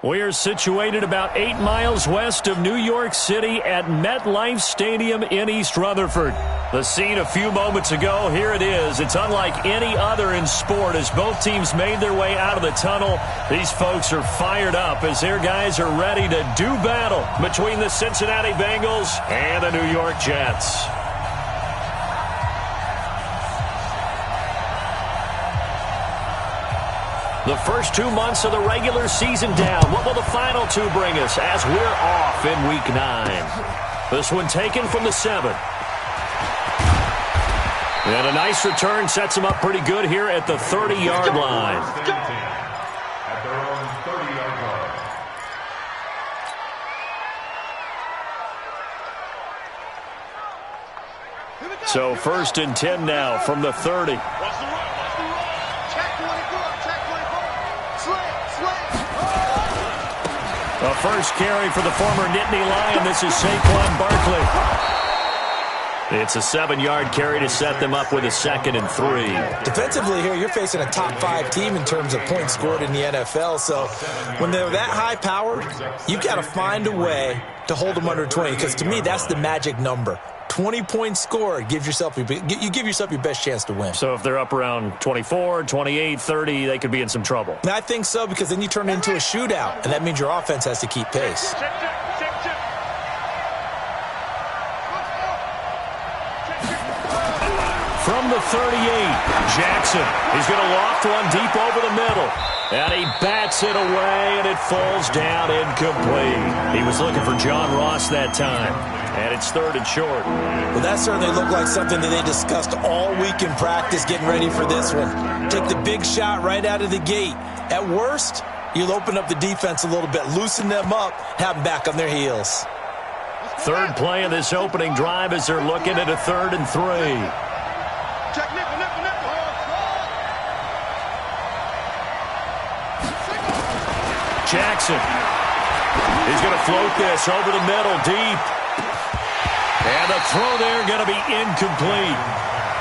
We are situated about 8 miles west of New York City at MetLife Stadium in East Rutherford. The scene a few moments ago, here it is. It's unlike any other in sport as both teams made their way out of the tunnel. These folks are fired up as their guys are ready to do battle between the Cincinnati Bengals and the New York Jets. The first 2 months of the regular season down. What will the final two bring us as we're off in Week 9? This one taken from the 7. And a nice return sets them up pretty good here at the 30-yard line. At their own 30-yard line. So 1st and 10 now from the 30. A first carry for the former Nittany Lion. This is Saquon Barkley. It's a 7-yard carry to set them up with a 2nd and 3. Defensively here, you're facing a top 5 team in terms of points scored in the NFL. So when they're that high-powered, you've got to find a way to hold them under 20. Because to me, that's the magic number. 20 points scored, you give yourself your best chance to win. So if they're up around 24, 28, 30, they could be in some trouble. And I think so, because then you turn it into a shootout, and that means your offense has to keep pace. From the 38, Jackson. He's going to loft one deep over the middle. And he bats it away, and it falls down incomplete. He was looking for John Ross that time. And it's 3rd and short. Well, that certainly looked like something that they discussed all week in practice getting ready for this one. Take the big shot right out of the gate. At worst, you'll open up the defense a little bit, loosen them up, have them back on their heels. Third play of this opening drive as they're looking at a 3rd and 3. Jackson. He's going to float this over the middle, deep. And the throw there going to be incomplete.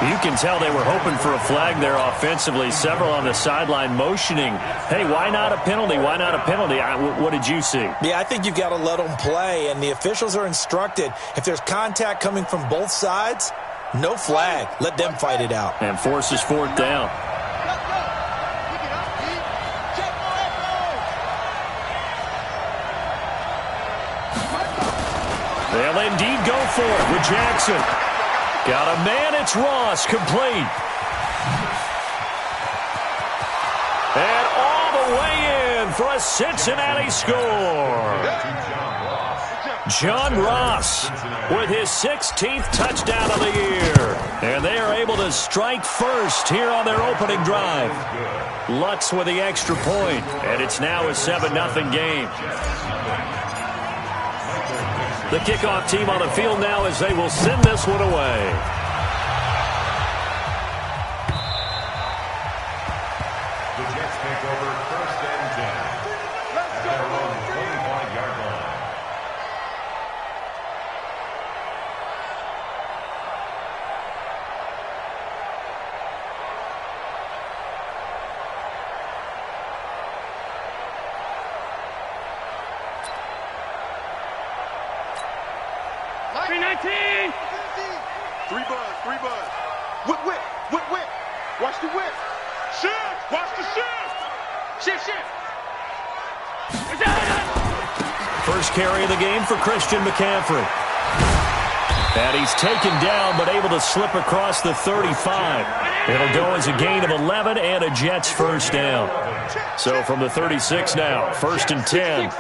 You can tell they were hoping for a flag there offensively. Several on the sideline motioning. Hey, why not a penalty? Why not a penalty? What did you see? Yeah, I think you've got to let them play, and the officials are instructed. If there's contact coming from both sides, no flag. Let them fight it out. And forces 4th down. They'll indeed go for it with Jackson. Got a man, it's Ross, complete. And all the way in for a Cincinnati score. John Ross with his 16th touchdown of the year. And they are able to strike first here on their opening drive. Lutz with the extra point, and it's now a 7-0 game. The kickoff team on the field now as they will send this one away. The Jets take over 1st and 10. At their own 25-yard line. Three buzz. Whip. Watch the whip. Shift. Watch the shift. Shift. First carry of the game for Christian McCaffrey. And he's taken down but able to slip across the 35. It'll go as a gain of 11 and a Jets first down. So from the 36 now, 1st and 10.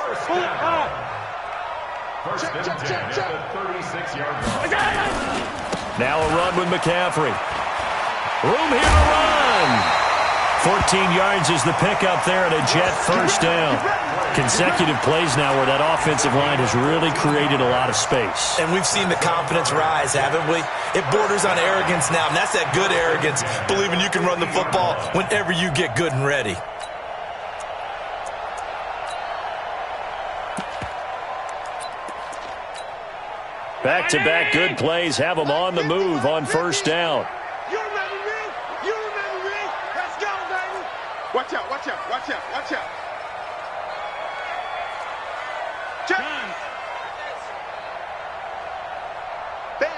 First and 10 at the 36-yard line. Now a run with McCaffrey. Room here to run. 14 yards is the pickup there and a Jet first down. Consecutive plays now where that offensive line has really created a lot of space. And we've seen the confidence rise, haven't we? It borders on arrogance now, and that's that good arrogance, believing you can run the football whenever you get good and ready. Back-to-back good plays have them on the move on first down. You remember me? Let's go, baby. Watch out.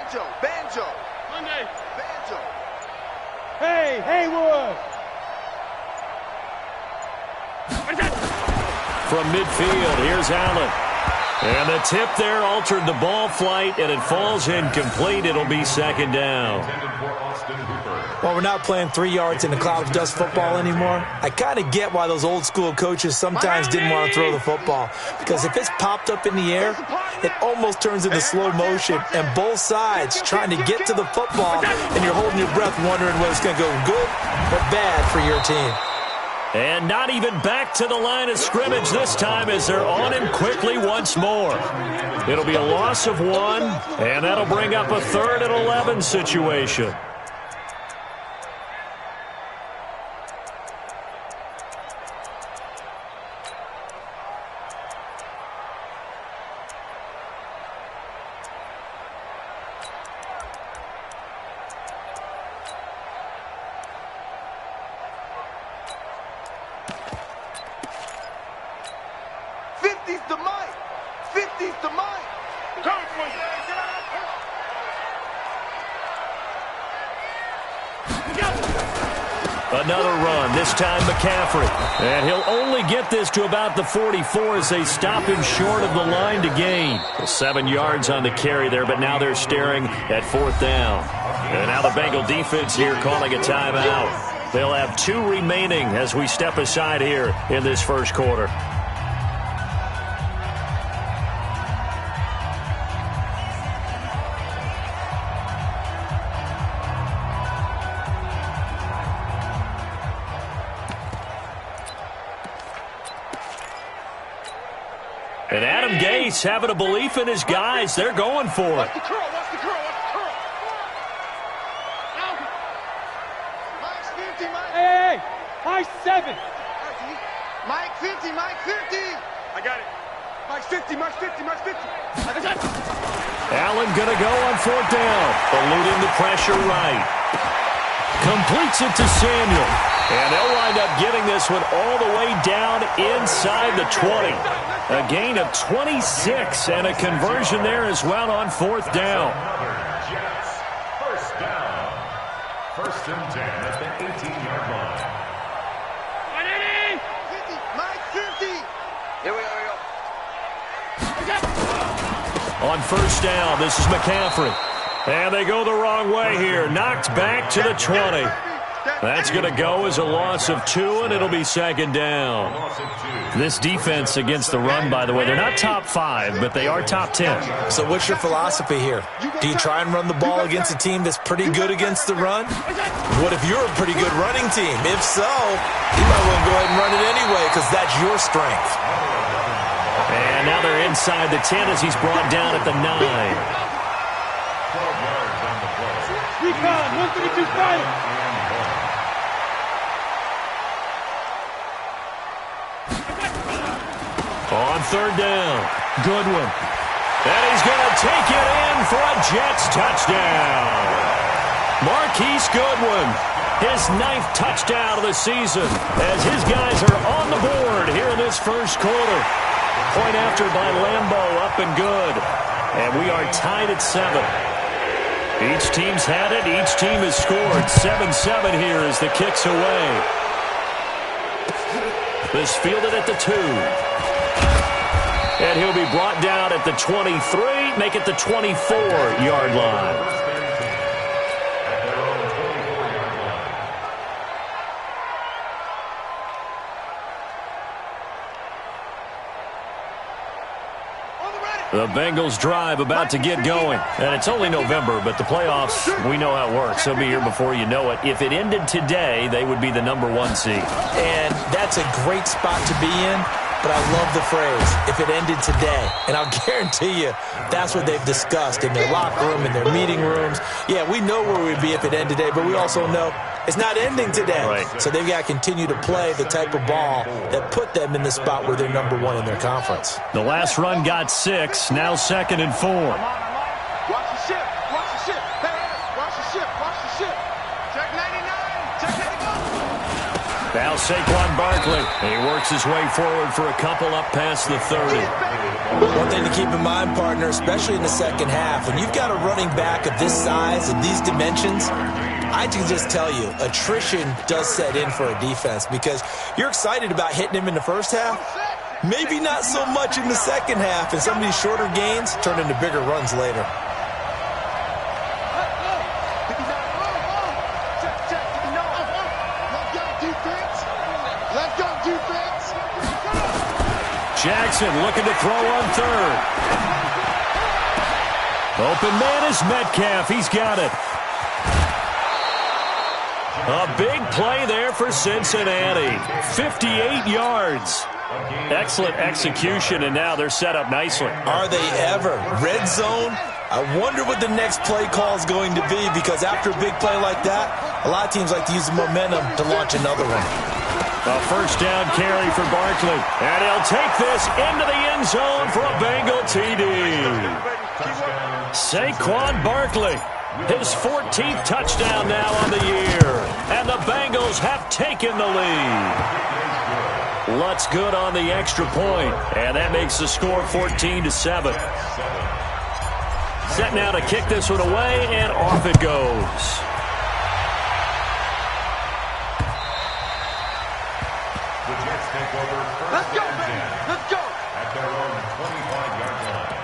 Banjo, banjo. Monday. Banjo. Hey, Haywood. From midfield, here's Allen. And the tip there altered the ball flight, and it falls incomplete. It'll be second down. Well, we're not playing 3 yards in a cloud of dust football anymore. I kind of get why those old school coaches sometimes didn't want to throw the football. Because if it's popped up in the air, it almost turns into slow motion. And both sides trying to get to the football, and you're holding your breath wondering whether it's going to go good or bad for your team. And not even back to the line of scrimmage this time as they're on him quickly once more. It'll be a loss of 1, and that'll bring up a 3rd and 11 situation. Another run, this time McCaffrey. And he'll only get this to about the 44 as they stop him short of the line to gain. 7 yards on the carry there, but now they're staring at 4th down. And now the Bengal defense here calling a timeout. They'll have 2 remaining as we step aside here in this first quarter. And Adam Gase having a belief in his guys. They're going for it. Watch the curl, watch the curl, watch the curl. Mike's 50, Mike. Hey, Mike 7. Mike 50, Mike 50. I got it. Mike's 50, Mike's 50, Mike's 50. I got it. Allen going to go on 4th down. Eluding the pressure right. Completes it to Samuel. And they'll wind up getting this one all the way down inside the 20. A gain of 26 and a conversion there as well on 4th down. Jets, first down. 1st and 10 at the 18-yard line. 50, Mike 50. Here we go. On 1st down, this is McCaffrey. And they go the wrong way here. Knocked back to the 20. That's going to go as a loss of 2, and it'll be 2nd down. This defense against the run, by the way, they're not top 5, but they are top 10. So what's your philosophy here? Do you try and run the ball against a team that's pretty good against the run? What if you're a pretty good running team? If so, you might want to go ahead and run it anyway because that's your strength. And now they're inside the 10 as he's brought down at the 9. 12 yards on the play. Recon, 132 fire. On 3rd down, Goodwin. And he's going to take it in for a Jets touchdown. Marquise Goodwin, his 9th touchdown of the season as his guys are on the board here in this first quarter. Point after by Lambeau, up and good. And we are tied at 7. Each team's had it. Each team has scored. 7-7 here as the kick's away. This fielded at the 2. And he'll be brought down at the 23, make it the 24-yard line. The Bengals drive about to get going. And it's only November, but the playoffs, we know how it works. They'll be here before you know it. If it ended today, they would be the number 1 seed. And that's a great spot to be in. But I love the phrase, if it ended today. And I'll guarantee you, that's what they've discussed in their locker room, in their meeting rooms. Yeah, we know where we'd be if it ended today, but we also know it's not ending today. Right. So they've got to continue to play the type of ball that put them in the spot where they're number 1 in their conference. The last run got 6, now 2nd and 4. Watch the ship, watch the ship. Hey, watch the ship, watch the ship. Check 99, check 99. Now Saquon Barkley. He works his way forward for a couple up past the 30. One thing to keep in mind, partner, especially in the second half, when you've got a running back of this size and these dimensions, I can just tell you, attrition does set in for a defense because you're excited about hitting him in the first half, maybe not so much in the second half, and some of these shorter gains turn into bigger runs later. Jackson looking to throw on third. Open man is Metcalf. He's got it. A big play there for Cincinnati. 58 yards. Excellent execution, and now they're set up nicely. Are they ever? Red zone? I wonder what the next play call is going to be, because after a big play like that, a lot of teams like to use the momentum to launch another one. A first down carry for Barkley. And he'll take this into the end zone for a Bengal TD. Saquon Barkley, his 14th touchdown now on the year. And the Bengals have taken the lead. Lutz good on the extra point. And that makes the score 14-7. Set now to kick this one away, and off it goes. Let's go, baby. Let's go. At their own 25-yard line.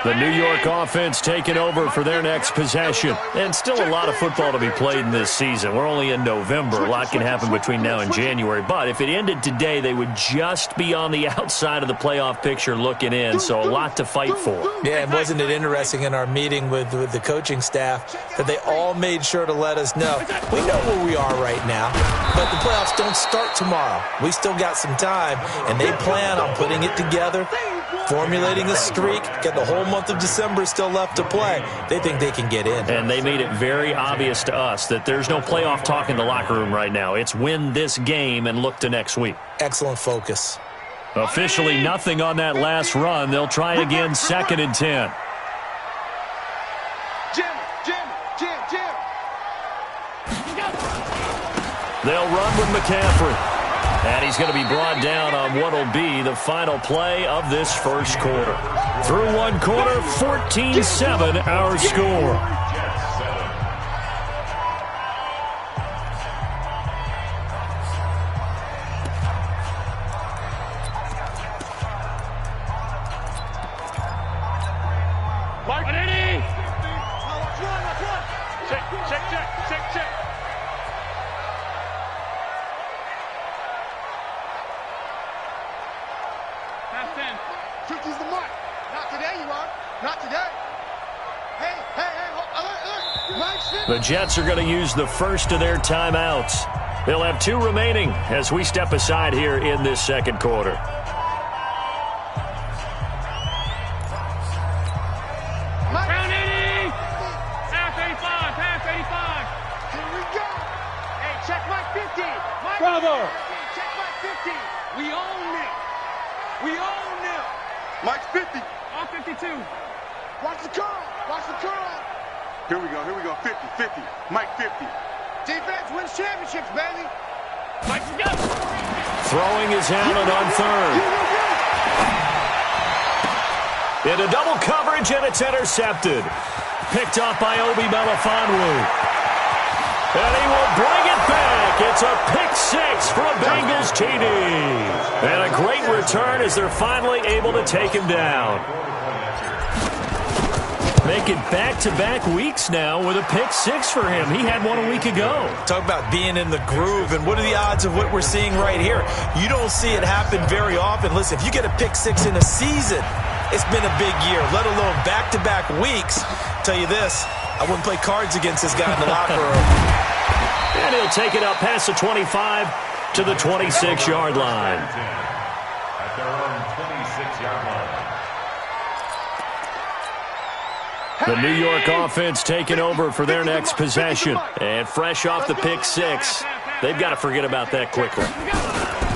The New York offense taking over for their next possession. And still a lot of football to be played in this season. We're only in November. A lot can happen between now and January. But if it ended today, they would just be on the outside of the playoff picture looking in. So a lot to fight for. Yeah, and wasn't it interesting in our meeting with the coaching staff that they all made sure to let us know, we know where we are right now, but the playoffs don't start tomorrow. We still got some time, and they plan on putting it together, formulating a streak, get the whole month of December still left to play. They think they can get in. And they made it very obvious to us that there's no playoff talk in the locker room right now. It's win this game and look to next week. Excellent focus. Officially nothing on that last run. They'll try again 2nd and 10. Jim. They'll run with McCaffrey. And he's going to be brought down on what will be the final play of this first quarter. Through one quarter, 14-7 our score. Check. Pass 10. 50's the mark. Not today, you are. Not today. Hey. The Jets are going to use the first of their timeouts. They'll have 2 remaining as we step aside here in this second quarter. Round 80! Half 85, half 85. Here we go. Hey, check my 50. Bravo. Check my 50. We own it. Mike's 50. All 52. Watch the curl. Here we go. 50. Mike 50. Defense wins championships, baby. Mike's go. Throwing his helmet on third. Into double coverage, and it's intercepted. Picked off by Obi Melifonwu. And he will bring it back. It's a pick 6 for a Bengals TD. And a great return as they're finally able to take him down. Making back-to-back weeks now with a pick 6 for him. He had one a week ago. Talk about being in the groove, and what are the odds of what we're seeing right here? You don't see it happen very often. Listen, if you get a pick 6 in a season, it's been a big year, let alone back-to-back weeks. I'll tell you this, I wouldn't play cards against this guy in the locker room. And he'll take it up past the 25 to the 26-yard line. At their own 26-yard line. The New York offense taking over for their next possession. And fresh off the pick 6, they've got to forget about that quickly.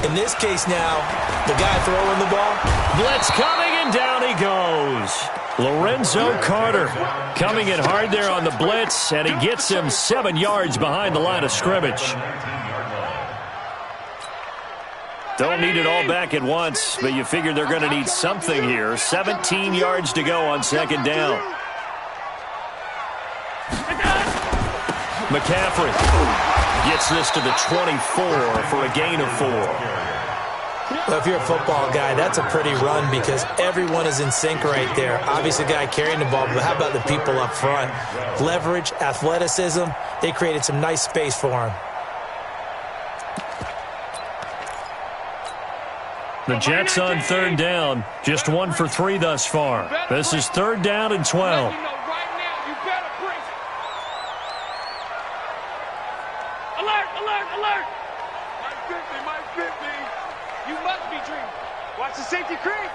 In this case now, the guy throwing the ball. Blitz coming, and down he goes. Lorenzo Carter coming in hard there on the blitz, and he gets him 7 yards behind the line of scrimmage. Don't need it all back at once, but you figure they're going to need something here. 17 yards to go on second down. McCaffrey gets this to the 24 for a gain of 4. Well, if you're a football guy, that's a pretty run because everyone is in sync right there. Obviously, the guy carrying the ball, but how about the people up front? Leverage, athleticism, they created some nice space for him. The Jets on third down, just 1 for 3 thus far. This is third down and 12. Alert, alert, alert! Mike 50. You must be dreaming. Watch the safety creep.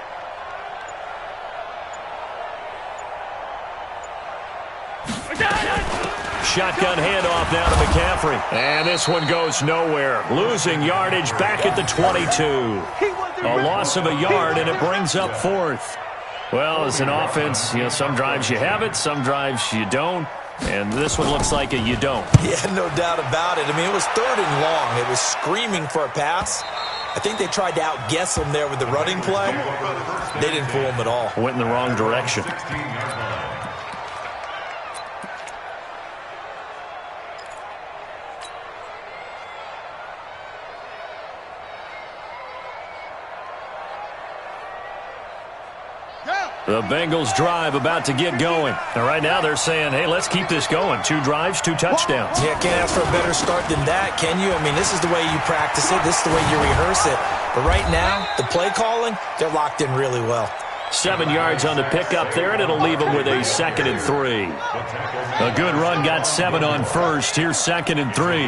Shotgun handoff now to McCaffrey. And this one goes nowhere. Losing yardage back at the 22. A loss of a yard, and it brings up 4th. Well, as an offense, some drives you have it, some drives you don't. And this one looks like a you don't. Yeah, no doubt about it. I mean, it was 3rd and long. It was screaming for a pass. I think they tried to outguess him there with the running play. They didn't fool him at all. Went in the wrong direction. The Bengals drive about to get going. And right now they're saying, hey, let's keep this going. 2 drives, 2 touchdowns. Yeah, can't ask for a better start than that, can you? I mean, this is the way you practice it. This is the way you rehearse it. But right now, the play calling, they're locked in really well. 7 yards on the pickup there, and it'll leave them with a 2nd and 3. A good run got 7 on first. Here's 2nd and 3.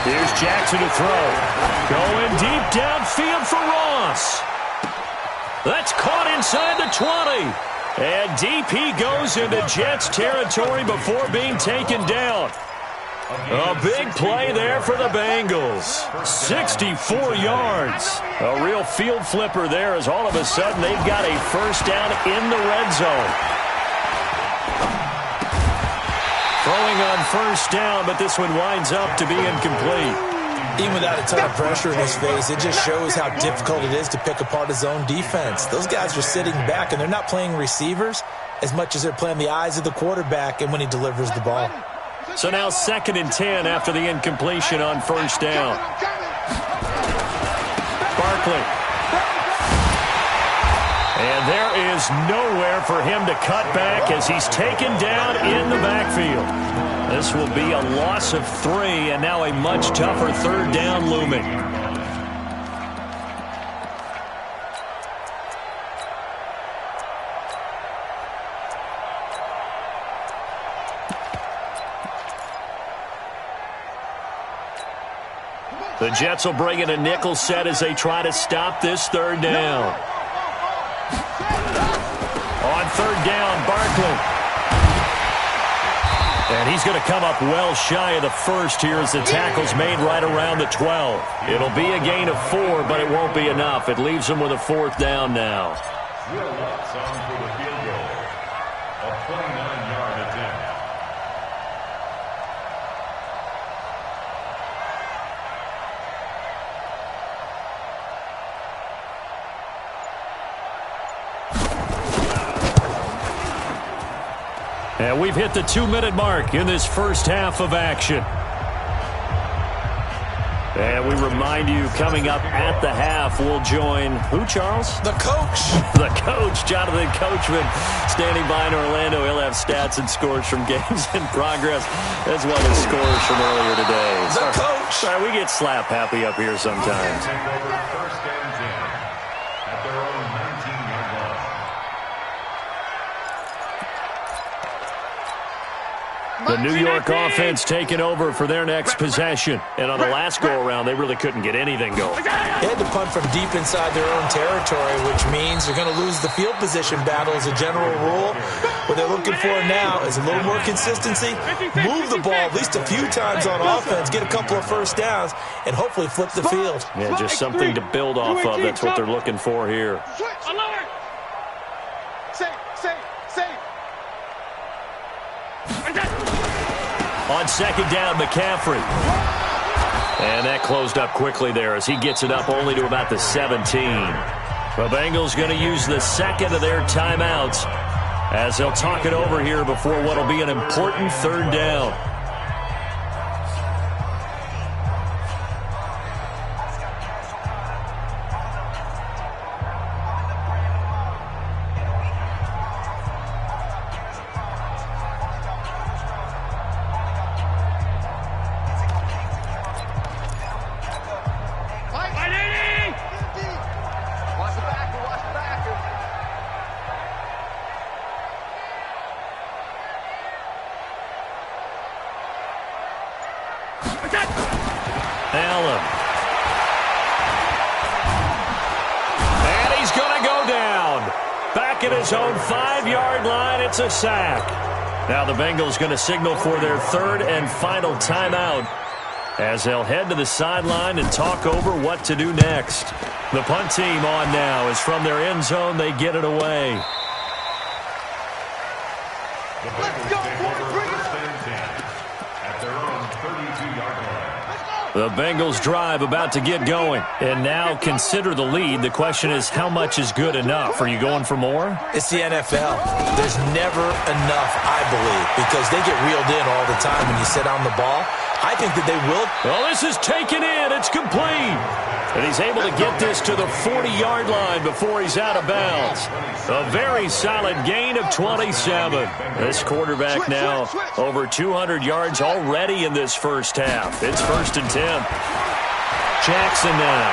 Here's Jackson to throw. Going deep downfield for Ross. That's caught inside the 20. And deep he goes into Jets territory before being taken down. A big play there for the Bengals. 64 yards. A real field flipper there as all of a sudden they've got a first down in the red zone. Throwing on first down, but this one winds up to be incomplete. Even without a ton of pressure in his face, it just shows how difficult it is to pick apart his own defense. Those guys are sitting back, and they're not playing receivers as much as they're playing the eyes of the quarterback and when he delivers the ball. So now 2nd and 10 after the incompletion on first down. Barkley. And there is nowhere for him to cut back as he's taken down in the backfield. This will be a loss of 3, and now a much tougher 3rd down looming. The Jets will bring in a nickel set as they try to stop this 3rd down. On 3rd down, Barkley. And he's going to come up well shy of the first here as the tackle's made right around the 12. It'll be a gain of 4, but it won't be enough. It leaves him with a 4th down now. Will Lutz on for the field goal. A 29-yard attempt. And we've hit the 2-minute mark in this first half of action. And we remind you, coming up at the half, we'll join who, Charles? The coach. The coach, Jonathan Coachman, standing by in Orlando. He'll have stats and scores from games in progress, as well as scores from earlier today. The coach. Sorry, we get slap happy up here sometimes. Take over 1st and 10 at their own 19-yard line. The New York offense taking over for their next possession. And on the last go-around, they really couldn't get anything going. They had to punt from deep inside their own territory, which means they're going to lose the field position battle as a general rule. What they're looking for now is a little more consistency, move the ball at least a few times on offense, get a couple of first downs, and hopefully flip the field. Yeah, just something to build off of. That's what they're looking for here. Alert! Safe. On 2nd down, McCaffrey. And that closed up quickly there as he gets it up only to about the 17. The Bengals going to use the second of their timeouts as they'll talk it over here before what will be an important third down. Allen. And he's going to go down. Back at his own 5-yard line, it's a sack. Now the Bengals going to signal for their third and final timeout as they'll head to the sideline and talk over what to do next. The punt team on now as from their end zone they get it away. Let's go, boys. Bring it up. At their own 32-yard line. The Bengals drive about to get going. And now consider the lead. The question is, how much is good enough? Are you going for more? It's the NFL. There's never enough, I believe, because they get reeled in all the time when you sit on the ball. I think that they will. Well, this is taken in. It's complete. And he's able to get this to the 40-yard line before he's out of bounds. A very solid gain of 27. This quarterback now over 200 yards already in this first half. It's 1st and 10. Jackson now.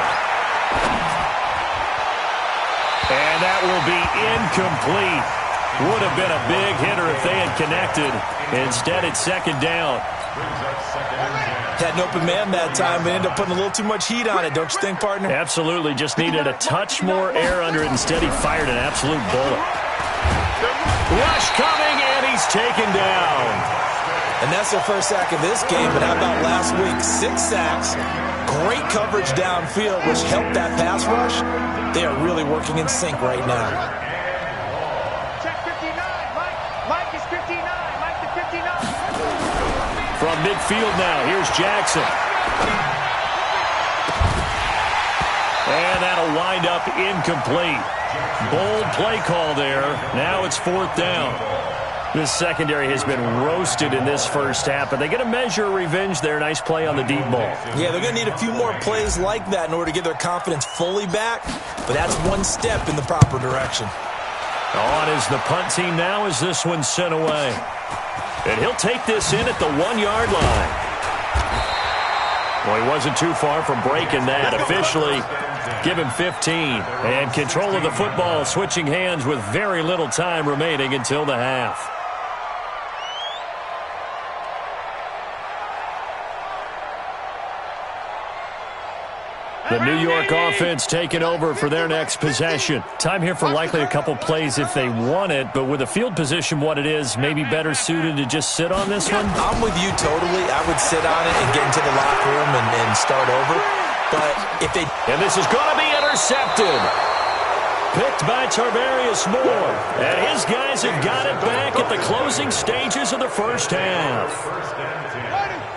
And that will be incomplete. Would have been a big hitter if they had connected. Instead, it's 2nd down. Had an open man that time, but ended up putting a little too much heat on it, don't you think, partner? Absolutely. Just needed a touch more air under it. Instead, he fired an absolute bullet. Rush coming, and he's taken down. And that's their first sack of this game, but how about last week? 6 sacks, great coverage downfield, which helped that pass rush. They are really working in sync right now. Check 59. Mike is 59. Mike to 59. From midfield now, here's Jackson. And that'll wind up incomplete. Bold play call there. Now it's 4th down. This secondary has been roasted in this first half, but they get a measure of revenge there. Nice play on the deep ball. Yeah, they're going to need a few more plays like that in order to get their confidence fully back, but that's one step in the proper direction. On is the punt team now as this one's sent away. And he'll take this in at the 1-yard line. Well, he wasn't too far from breaking that. Officially, give him 15. And control of the football switching hands with very little time remaining until the half. The New York offense taking over for their next possession. Time here for likely a couple plays if they want it, but with the field position what it is, maybe better suited to just sit on this one? I'm with you totally. I would sit on it and get into the locker room and start over. But if they... And this is going to be intercepted. Picked by Tarvarius Moore. And his guys have got it back at the closing stages of the first half.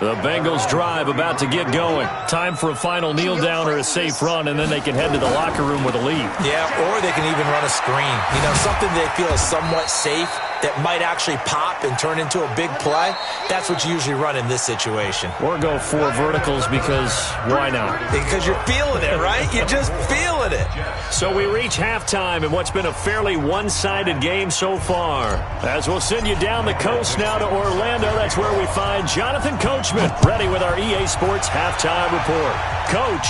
The Bengals drive about to get going. Time for a final kneel down or a safe run, and then they can head to the locker room with a lead. Yeah, or they can even run a screen. You know, something they feel is somewhat safe that might actually pop and turn into a big play. That's what you usually run in this situation. Or go 4 verticals because why not? Because you're feeling it, right? You're just feeling it. So we reach halftime in what's been a fairly one-sided game so far. As we'll send you down the coast now to Orlando, that's where we find Jonathan Coachman ready with our EA Sports halftime report. Coach.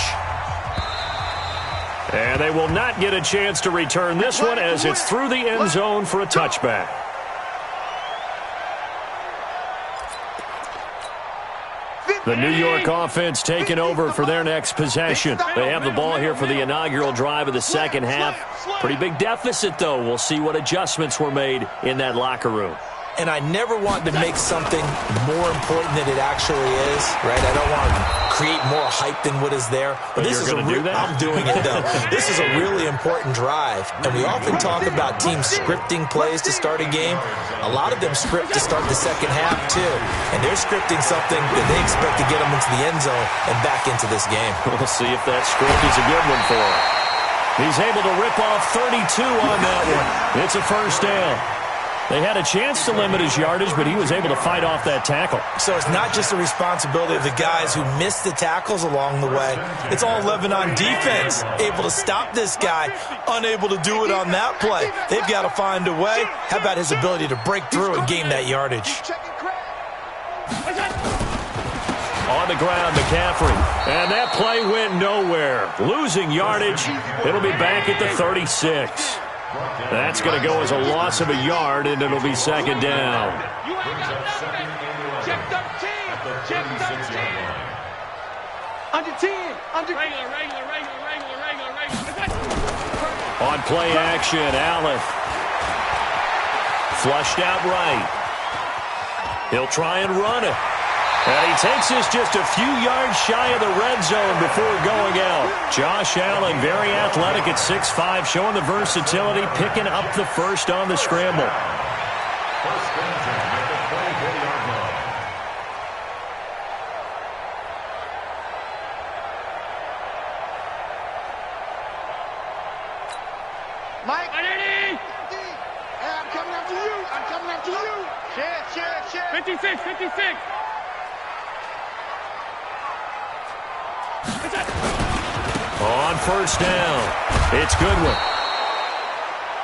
And they will not get a chance to return this one as it's through the end zone for a touchback. The New York offense taking over for their next possession. They have the ball here for the inaugural drive of the second half. Pretty big deficit, though. We'll see what adjustments were made in that locker room. and I never want to make something more important than it actually is, right? I don't want to create more hype than what is there. But this is I'm doing it, though. This is a really important drive, and we often talk about teams scripting plays to start a game. A lot of them script to start the second half, too, and they're scripting something that they expect to get them into the end zone and back into this game. We'll see if that script is a good one for him. He's able to rip off 32 on that one. It's a first down. They had a chance to limit his yardage, but he was able to fight off that tackle. So it's not just the responsibility of the guys who missed the tackles along the way. It's all 11 on defense, able to stop this guy, unable to do it on that play. They've got to find a way. How about his ability to break through and gain that yardage? On the ground, McCaffrey. And that play went nowhere. Losing yardage. It'll be back at the 36. That's going to go as a loss of a yard, and it'll be second down. You ain't got nothing. Check 13. Check 13. Under 10. Under regular. On play action, Allen. Flushed out right. He'll try and run it. And he takes this just a few yards shy of the red zone before going out. Josh Allen, very athletic at 6'5", showing the versatility, picking up the first on the scramble. First and 10 at the 24-yard line. Mike. Hey, I'm coming after you. I'm coming after you. Share. 56. On first down, it's Goodwin.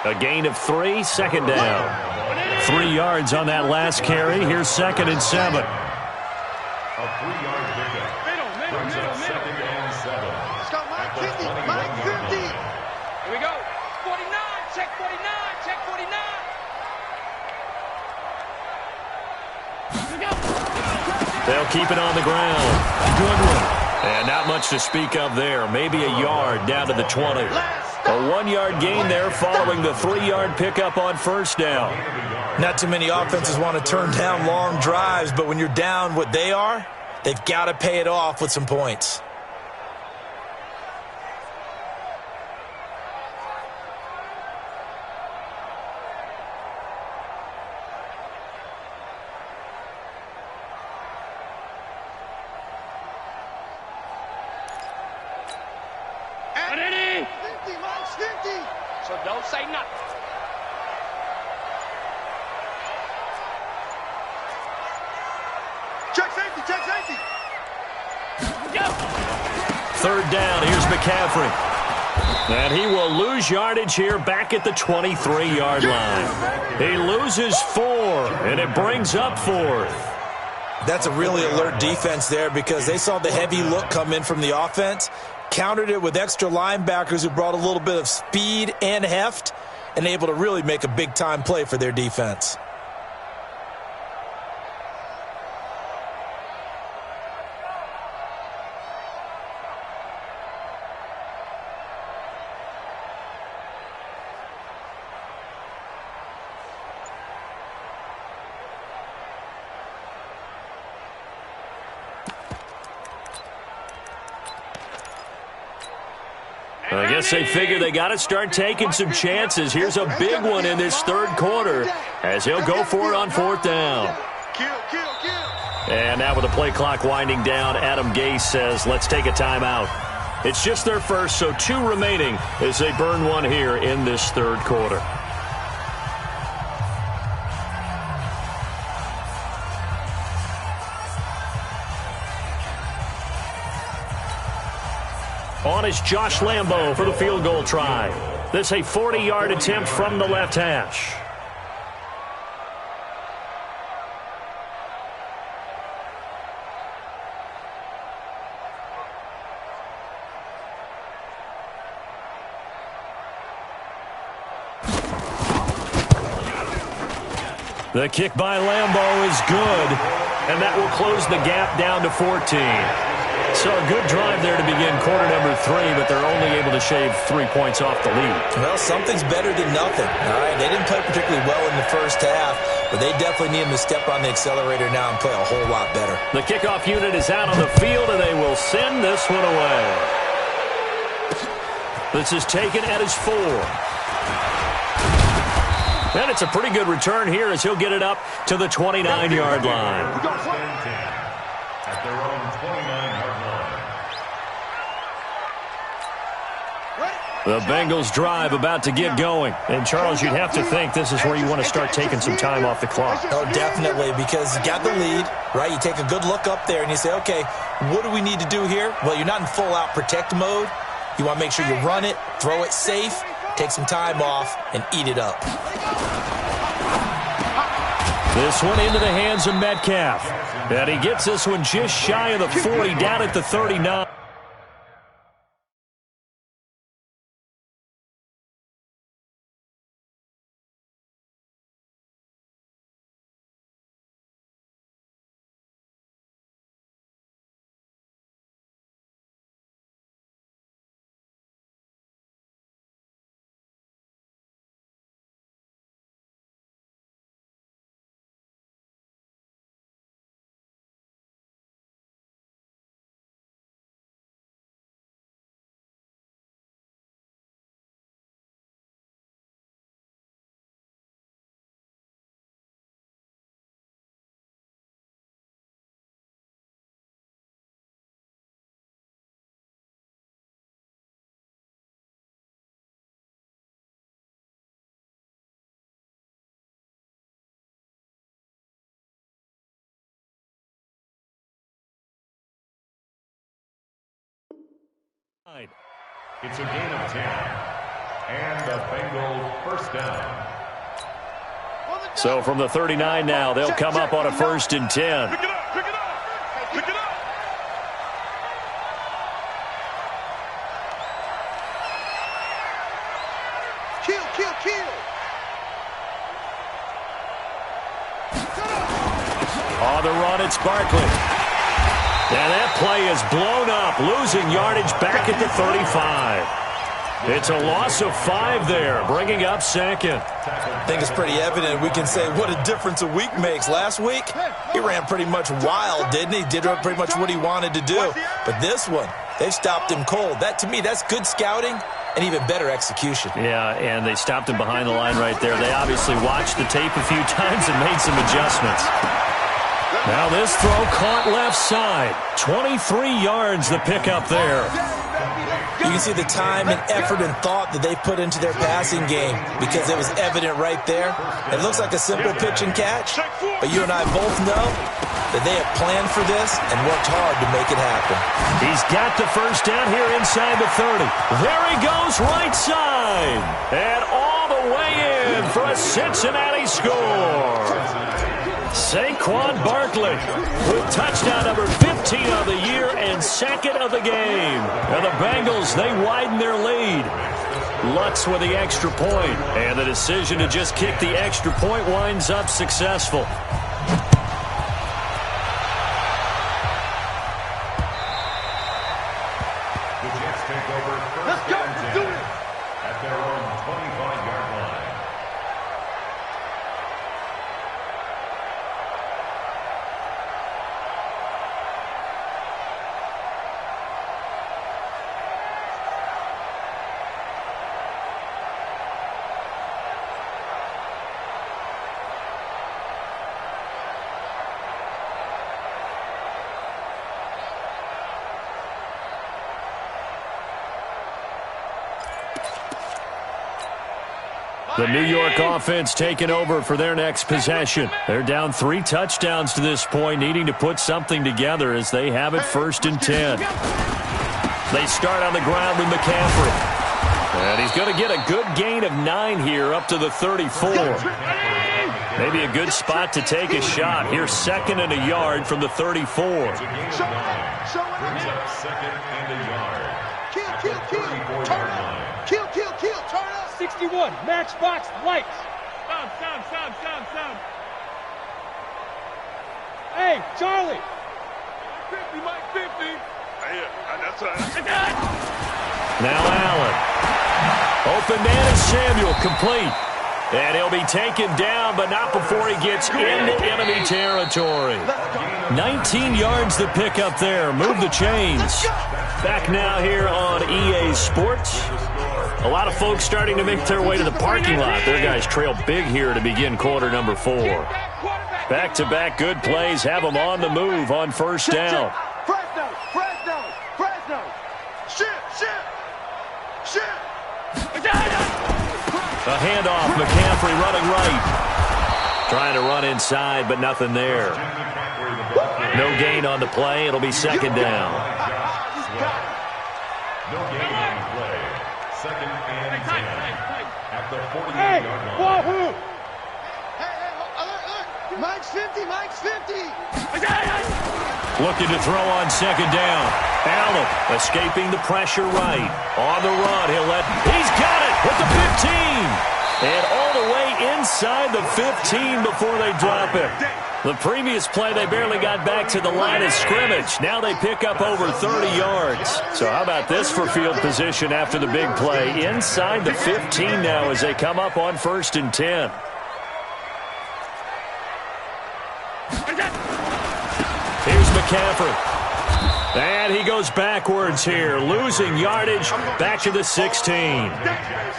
A gain of 3, second down. 3 yards on that last carry. Here's 2nd and 7. A 3-yard pickup. Brings up 2nd and 7. Let's go, Mike 50. Mike 50. Here we go. 49. Check 49. Check 49. Here we go. They'll keep it on the ground. Goodwin. And not much to speak of there. Maybe a yard down to the 20. A 1-yard gain there following the 3-yard pickup on first down. Not too many offenses want to turn down long drives, but when you're down what they are, they've got to pay it off with some points. So don't say nothing. Check safety. Go. Third down, here's McCaffrey. And he will lose yardage here back at the 23-yard line. He loses 4, and it brings up 4th. That's a really alert defense there because they saw the heavy look come in from the offense, countered it with extra linebackers who brought a little bit of speed and heft, and able to really make a big-time play for their defense. I guess they figure they got to start taking some chances. Here's a big one in this third quarter as he'll go for it on 4th down. Kill. And now with the play clock winding down, Adam Gase says, let's take a timeout. It's just their first, so 2 remaining as they burn one here in this third quarter. On is Josh Lambo for the field goal try. This a 40-yard attempt from the left hash. The kick by Lambo is good, and that will close the gap down to 14. So a good drive there to begin quarter number 3, but they're only able to shave 3 points off the lead. Well, something's better than nothing. All right, they didn't play particularly well in the first half, but they definitely need them to step on the accelerator now and play a whole lot better. The kickoff unit is out on the field, and they will send this one away. This is taken at his 4. And it's a pretty good return here as he'll get it up to the 29-yard line. At their own 29-yard line. The Bengals drive about to get going. And, Charles, you'd have to think this is where you want to start taking some time off the clock. Oh, definitely, because you got the lead, right? You take a good look up there and you say, okay, what do we need to do here? Well, you're not in full-out protect mode. You want to make sure you run it, throw it safe, take some time off, and eat it up. This one into the hands of Metcalf. And he gets this one just shy of the 40, down at the 39. It's a gain of 10. And the Bengals first down. So from the 39 now, they'll come up on a 1st and 10. Pick it up, pick it up, pick it up. Kill, kill, kill. On the run, it's Barkley. And that play is blown up, losing yardage back at the 35. It's a loss of 5 there, bringing up 2nd. I think it's pretty evident. We can say what a difference a week makes. Last week, he ran pretty much wild, didn't he? Did pretty much what he wanted to do. But this one, they've stopped him cold. That, to me, that's good scouting and even better execution. Yeah, and they stopped him behind the line right there. They obviously watched the tape a few times and made some adjustments. Now this throw caught left side. 23 yards the pickup there. You can see the time and effort and thought that they put into their passing game because it was evident right there. It looks like a simple pitch and catch, but you and I both know that they have planned for this and worked hard to make it happen. He's got the first down here inside the 30. There he goes, right side. And all the way in for a Cincinnati score. Saquon Barkley with touchdown number 15 of the year and 2nd of the game. And the Bengals, they widen their lead. Lutz with the extra point, and the decision to just kick the extra point winds up successful. The Jets take over first and 10 at their own 25-yard line. The New York offense taking over for their next possession. They're down 3 touchdowns to this point, needing to put something together as they have it 1st and 10. They start on the ground with McCaffrey. And he's going to get a good gain of 9 here up to the 34. Maybe a good spot to take a shot. Here's 2nd and a yard from the 34. Brings up 2nd and a yard. Kill, kill, turn up. Kill, turn up. 61, matchbox, lights. Sound. Hey, Charlie. 50, Mike, 50. Now Allen. Open man is Samuel, complete. And he'll be taken down, but not before he gets into enemy territory. 19 yards to pick up there. Move the chains. Back now here on EA Sports. A lot of folks starting to make their way to the parking lot. Their guys trail big here to begin quarter number 4. Back-to-back good plays have them on the move on first down. A handoff, McCaffrey running right. Trying to run inside, but nothing there. No gain on the play. It'll be second down. No gain on the play. Second and 10 at the 48-yard line. Mike's 50, Mike's 50. Looking to throw on second down. Allen escaping the pressure right. On the run, he's got it with the 15. And all the way inside the 15 before they drop it. The previous play, they barely got back to the line of scrimmage. Now they pick up over 30 yards. So how about this for field position after the big play? Inside the 15 now as they come up on first and 10. Here's McCaffrey. And he goes backwards here, losing yardage back to the 16.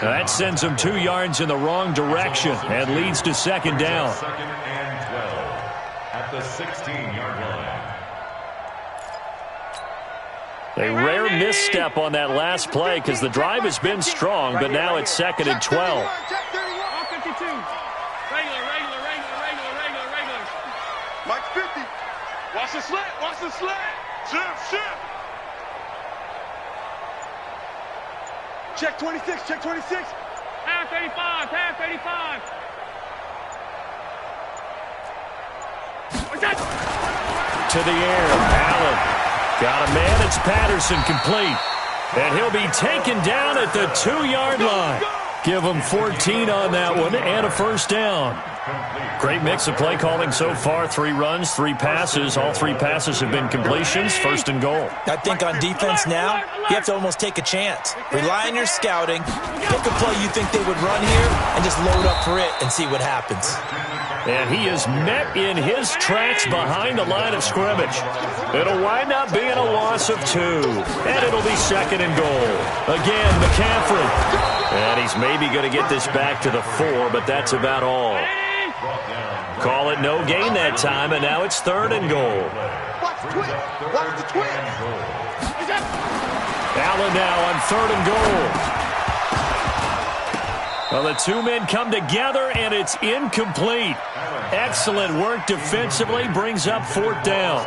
That sends him 2 yards in the wrong direction and leads to second down. Second and 12 at the 16-yard line. A rare misstep on that last play because the drive has been strong, but now it's second and 12. Mike's 50. Watch the slant, watch the slant. Shift. Check 26, check 26. Half 85, half 85. To the air, Allen. Got a man, it's Patterson, complete. And he'll be taken down at the 2-yard line. Give him 14 on that one and a first down. Great mix of play calling so far. 3 runs, 3 passes. All 3 passes have been completions. First and goal. I think on defense now, you have to almost take a chance. Rely on your scouting. Pick a play you think they would run here and just load up for it and see what happens. And he is met in his tracks behind the line of scrimmage. It'll wind up being a loss of 2. And it'll be second and goal. Again, McCaffrey. And he's maybe going to get this back to the 4, but that's about all. Call it no gain that time, and now it's third and goal. Watch the twin. Watch the twin. Allen now on third and goal. Well, the 2 men come together, and it's incomplete. Excellent work defensively, brings up fourth down.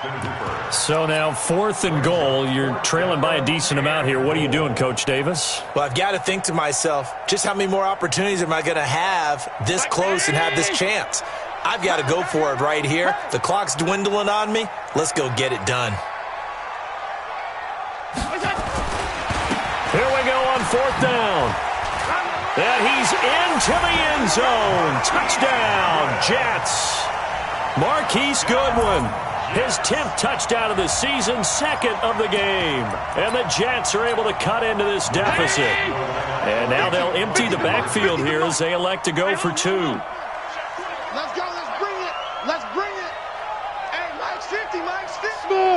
So now fourth and goal. You're trailing by a decent amount here. What are you doing, Coach Davis? Well, I've got to think to myself, just how many more opportunities am I going to have this close and have this chance? I've got to go for it right here. The clock's dwindling on me. Let's go get it done. Here we go on fourth down. And he's into the end zone. Touchdown, Jets. Marquise Goodwin, his 10th touchdown of the season, 2nd of the game. And the Jets are able to cut into this deficit. And now they'll empty the backfield here as they elect to go for 2. Let's go, let's bring it. Let's bring it. Hey, Mike's 50, Mike's 50. We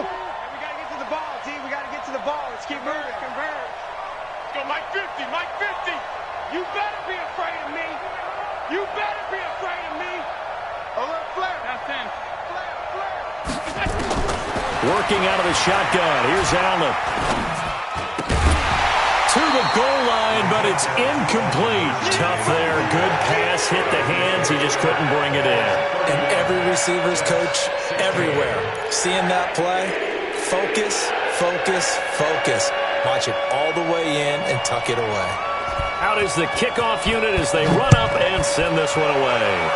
got to get to the ball, T. We got to get to the ball. Let's keep moving. Convert. Let's go, Mike 50, Mike 50. You better be afraid of me. You better be afraid of me. A little flare. That's 10. Flare. Working out of the shotgun. Here's Allen. To the goal line, but it's incomplete. Tough there. Good pass. Hit the hands. He just couldn't bring it in. And every receiver's coach everywhere. Seeing that play, focus, focus, focus. Watch it all the way in and tuck it away. Out is the kickoff unit as they run up and send this one away.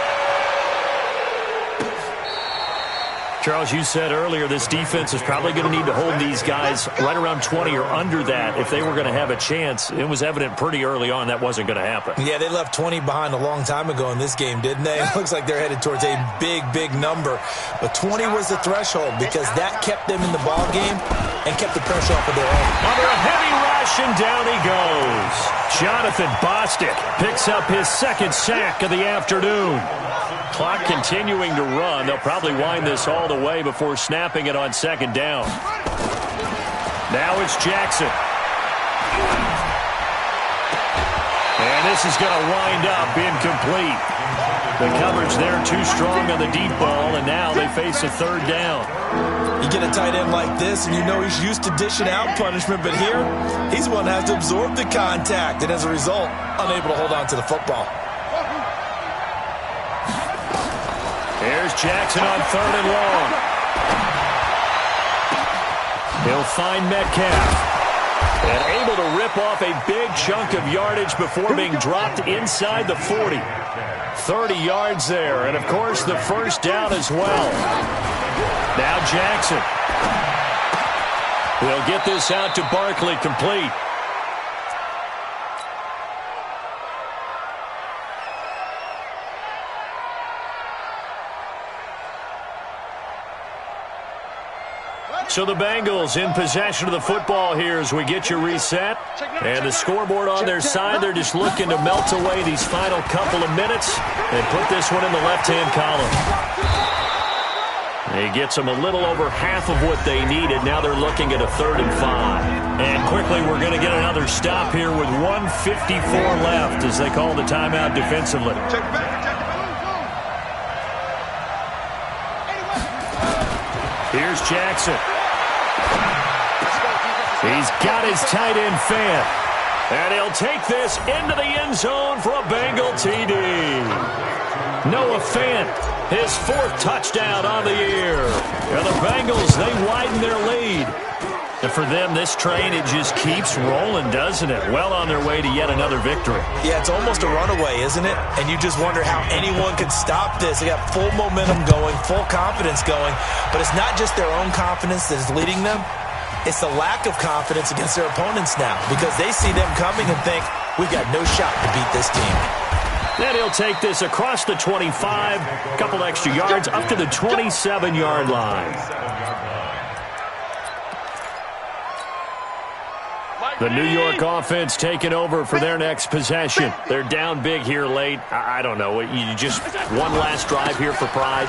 Charles, you said earlier this defense is probably going to need to hold these guys right around 20 or under that if they were going to have a chance. It was evident pretty early on that wasn't going to happen. Yeah, they left 20 behind a long time ago in this game, didn't they? It looks like they're headed towards a big, big number. But 20 was the threshold because that kept them in the ball game and kept the pressure off of their own. Under a heavy rush, and down he goes. Jonathan Bostic picks up his second sack of the afternoon. Clock continuing to run. They'll probably wind this all the way before snapping it on second down. Now it's Jackson. And this is going to wind up incomplete. The coverage there too strong on the deep ball, and now they face a third down. You get a tight end like this, and you know he's used to dishing out punishment, but here, he's one that has to absorb the contact, and as a result, unable to hold on to the football. Here's Jackson on third and long. He'll find Metcalf. And able to rip off a big chunk of yardage before being dropped inside the 40. 30 yards there, and of course the first down as well. Now Jackson. We'll get this out to Barkley, complete. So the Bengals in possession of the football here as we get you reset. And the scoreboard on their side, they're just looking to melt away these final couple of minutes and put this one in the left-hand column. He gets them a little over half of what they needed. Now they're looking at a 3rd and 5. And quickly we're going to get another stop here with 1:54 left as they call the timeout defensively. Here's Jackson. He's got his tight end Fant. And he'll take this into the end zone for a Bengal TD. Noah Fant, his 4th touchdown on the year. And the Bengals, they widen their lead. And for them, this train, it just keeps rolling, doesn't it? Well on their way to yet another victory. Yeah, it's almost a runaway, isn't it? And you just wonder how anyone could stop this. They got full momentum going, full confidence going. But it's not just their own confidence that is leading them. It's the lack of confidence against their opponents now because they see them coming and think, we've got no shot to beat this team. Then he'll take this across the 25, a couple extra yards, up to the 27-yard line. The New York offense taking over for their next possession. They're down big here late. I don't know. You just one last drive here for pride.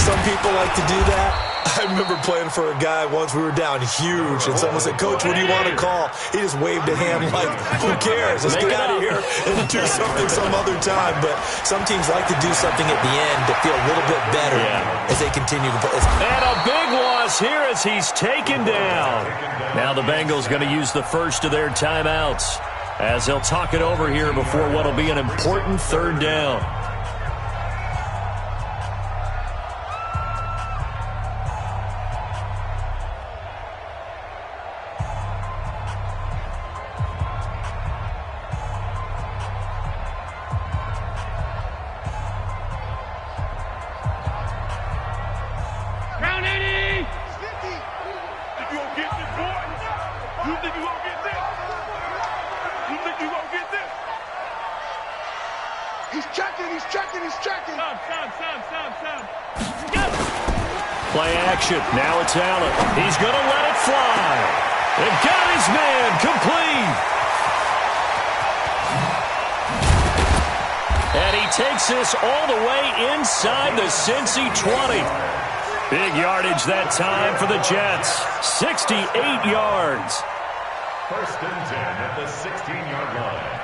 Some people like to do that. I remember playing for a guy once. We were down huge, and someone said, "Coach, what do you want to call?" He just waved a hand like, who cares? Let's get out of here and do something some other time. But some teams like to do something at the end to feel a little bit better as they continue to play. And a big loss here as he's taken down. Now the Bengals going to use the first of their timeouts as they'll talk it over here before what will be an important 3rd down. Play action. Now it's Allen. He's going to let it fly. They've got his man complete. And he takes this all the way inside the Cincy 20. Big yardage that time for the Jets. 68 yards. 1st and 10 at the 16-yard line.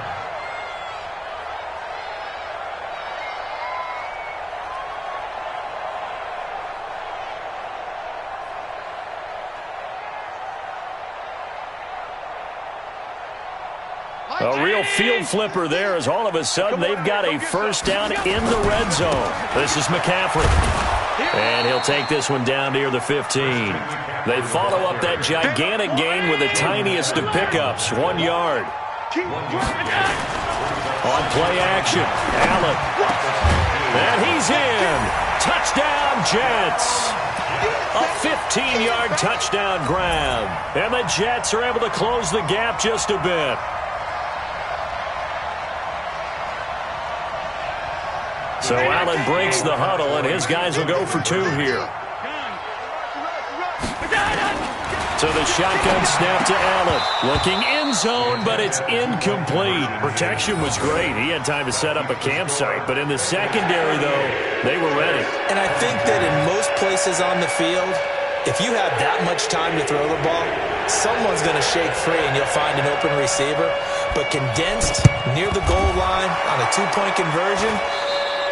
A real field flipper there as all of a sudden they've got a first down in the red zone. This is McCaffrey. And he'll take this one down near the 15. They follow up that gigantic gain with the tiniest of pickups, 1 yard. On play action, Allen. And he's in. Touchdown, Jets. A 15-yard touchdown grab. And the Jets are able to close the gap just a bit. So Allen breaks the huddle, and his guys will go for 2 here. So the shotgun snap to Allen. Looking end zone, but it's incomplete. Protection was great. He had time to set up a campsite. But in the secondary, though, they were ready. And I think that in most places on the field, if you have that much time to throw the ball, someone's going to shake free and you'll find an open receiver. But condensed near the goal line on a two-point conversion,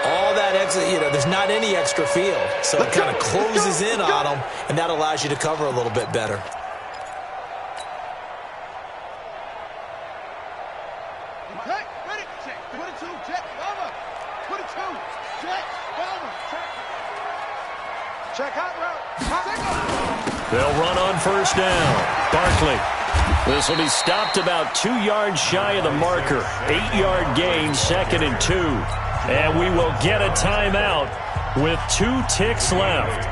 all that extra, there's not any extra field. So it kind of closes in on them, and that allows you to cover a little bit better. Okay, ready? Check. 22, check. Over. 22, check. Over. Check. Check out route. They'll run on first down. Barkley. This will be stopped about 2 yards shy of the marker. 8-yard gain, 2nd and 2. And we will get a timeout with 2 ticks left.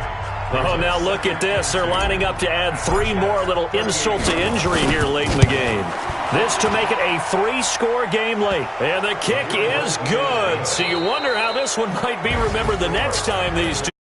Oh, now look at this. They're lining up to add 3 more, little insult to injury here late in the game. This to make it a 3-score game late. And the kick is good. So you wonder how this one might be remembered the next time these two